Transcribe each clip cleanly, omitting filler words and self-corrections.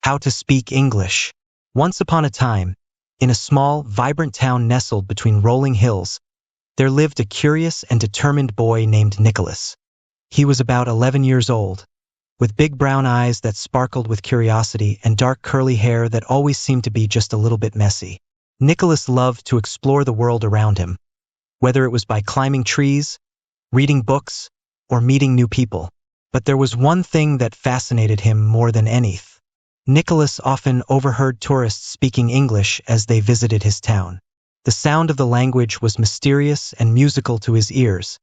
How to Speak English. Once upon a time, in a small, vibrant town nestled between rolling hills, there lived a curious and determined boy named Nicholas. He was about 11 years old, with big brown eyes that sparkled with curiosity and dark curly hair that always seemed to be just a little bit messy. Nicholas loved to explore the world around him, whether it was by climbing trees, reading books, or meeting new people. But there was one thing that fascinated him more than anything. Nicholas often overheard tourists speaking English as they visited his town. The sound of the language was mysterious and musical to his ears,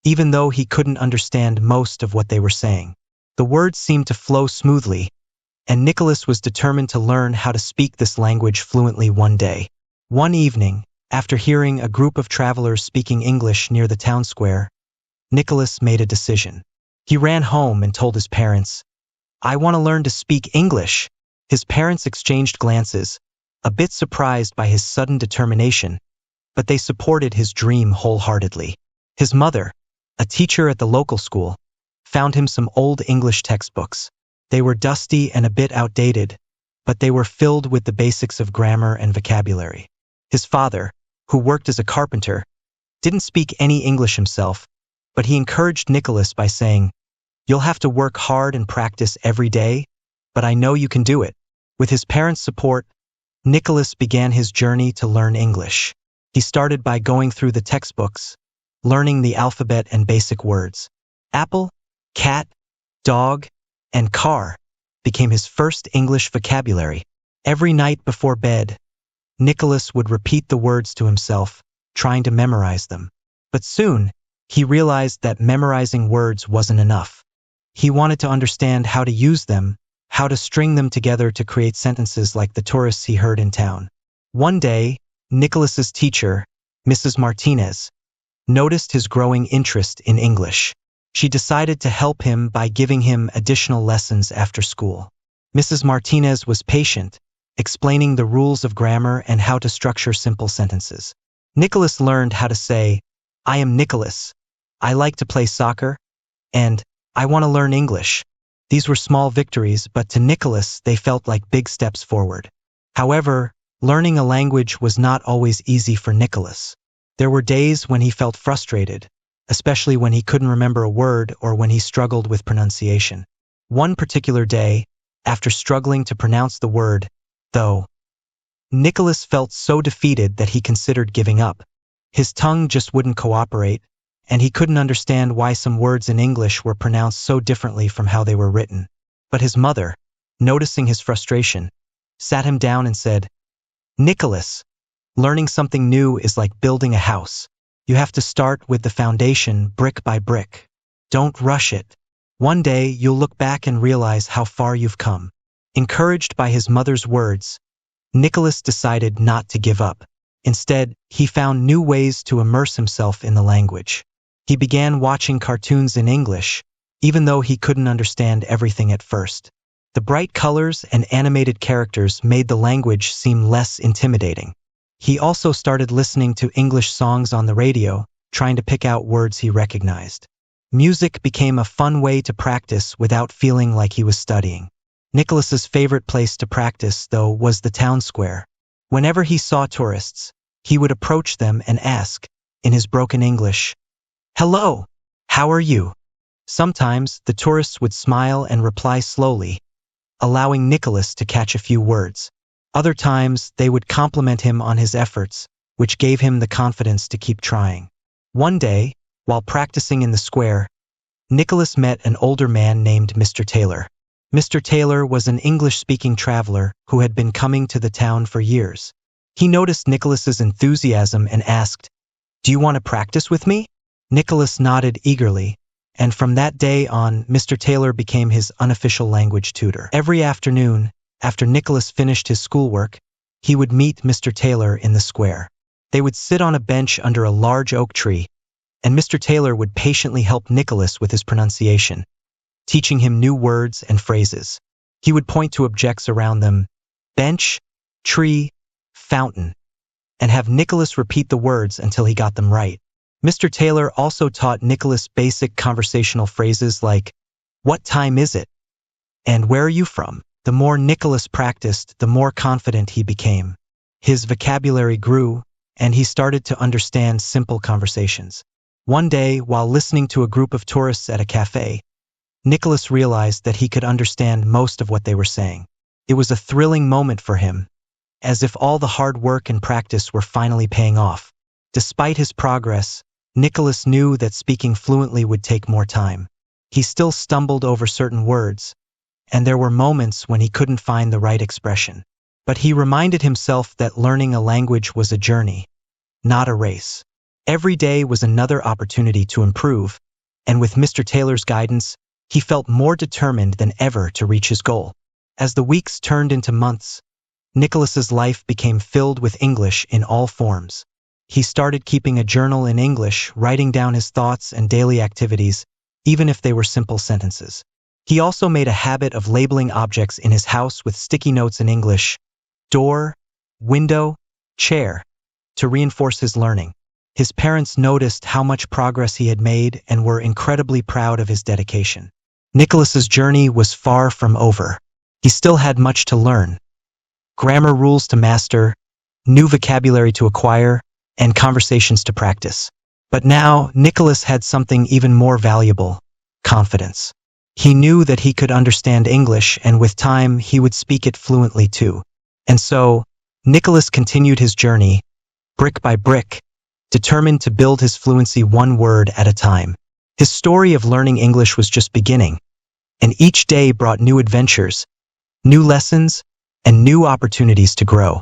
even though he couldn't understand most of what they were saying. The words seemed to flow smoothly, and Nicholas was determined to learn how to speak this language fluently one day. One evening, after hearing a group of travelers speaking English near the town square, Nicholas made a decision. He ran home and told his parents, "I want to learn to speak English." His parents exchanged glances, a bit surprised by his sudden determination, but they supported his dream wholeheartedly. His mother, a teacher at the local school, found him some old English textbooks. They were dusty and a bit outdated, but they were filled with the basics of grammar and vocabulary. His father, who worked as a carpenter, didn't speak any English himself, but he encouraged Nicholas by saying, "You'll have to work hard and practice every day, but I know you can do it." With his parents' support, Nicholas began his journey to learn English. He started by going through the textbooks, learning the alphabet and basic words. Apple, cat, dog, and car became his first English vocabulary. Every night before bed, Nicholas would repeat the words to himself, trying to memorize them. But soon, he realized that memorizing words wasn't enough. He wanted to understand how to use them, how to string them together to create sentences like the tourists he heard in town. One day, Nicholas's teacher, Mrs. Martinez, noticed his growing interest in English. She decided to help him by giving him additional lessons after school. Mrs. Martinez was patient, explaining the rules of grammar and how to structure simple sentences. Nicholas learned how to say, "I am Nicholas. I like to play soccer," and "I want to learn English." These were small victories, but to Nicholas they felt like big steps forward. However, learning a language was not always easy for Nicholas. There were days when he felt frustrated, especially when he couldn't remember a word or when he struggled with pronunciation. One particular day, after struggling to pronounce the word, though, Nicholas felt so defeated that he considered giving up. His tongue just wouldn't cooperate, and he couldn't understand why some words in English were pronounced so differently from how they were written. But his mother, noticing his frustration, sat him down and said, "Nicholas, learning something new is like building a house. You have to start with the foundation brick by brick. Don't rush it. One day you'll look back and realize how far you've come." Encouraged by his mother's words, Nicholas decided not to give up. Instead, he found new ways to immerse himself in the language. He began watching cartoons in English, even though he couldn't understand everything at first. The bright colors and animated characters made the language seem less intimidating. He also started listening to English songs on the radio, trying to pick out words he recognized. Music became a fun way to practice without feeling like he was studying. Nicholas's favorite place to practice, though, was the town square. Whenever he saw tourists, he would approach them and ask, in his broken English, "Hello, how are you?" Sometimes the tourists would smile and reply slowly, allowing Nicholas to catch a few words. Other times, they would compliment him on his efforts, which gave him the confidence to keep trying. One day, while practicing in the square, Nicholas met an older man named Mr. Taylor. Mr. Taylor was an English-speaking traveler who had been coming to the town for years. He noticed Nicholas's enthusiasm and asked, "Do you want to practice with me?" Nicholas nodded eagerly, and from that day on, Mr. Taylor became his unofficial language tutor. Every afternoon, after Nicholas finished his schoolwork, he would meet Mr. Taylor in the square. They would sit on a bench under a large oak tree, and Mr. Taylor would patiently help Nicholas with his pronunciation, teaching him new words and phrases. He would point to objects around them, bench, tree, fountain, and have Nicholas repeat the words until he got them right. Mr. Taylor also taught Nicholas basic conversational phrases like, "What time is it?" and "Where are you from?" The more Nicholas practiced, the more confident he became. His vocabulary grew, and he started to understand simple conversations. One day, while listening to a group of tourists at a cafe, Nicholas realized that he could understand most of what they were saying. It was a thrilling moment for him, as if all the hard work and practice were finally paying off. Despite his progress, Nicholas knew that speaking fluently would take more time. He still stumbled over certain words, and there were moments when he couldn't find the right expression. But he reminded himself that learning a language was a journey, not a race. Every day was another opportunity to improve, and with Mr. Taylor's guidance, he felt more determined than ever to reach his goal. As the weeks turned into months, Nicholas's life became filled with English in all forms. He started keeping a journal in English, writing down his thoughts and daily activities, even if they were simple sentences. He also made a habit of labeling objects in his house with sticky notes in English: door, window, chair, to reinforce his learning. His parents noticed how much progress he had made and were incredibly proud of his dedication. Nicholas's journey was far from over. He still had much to learn: grammar rules to master, new vocabulary to acquire, and conversations to practice. But now, Nicholas had something even more valuable: confidence. He knew that he could understand English, and with time, he would speak it fluently too. And so, Nicholas continued his journey, brick by brick, determined to build his fluency one word at a time. His story of learning English was just beginning, and each day brought new adventures, new lessons, and new opportunities to grow.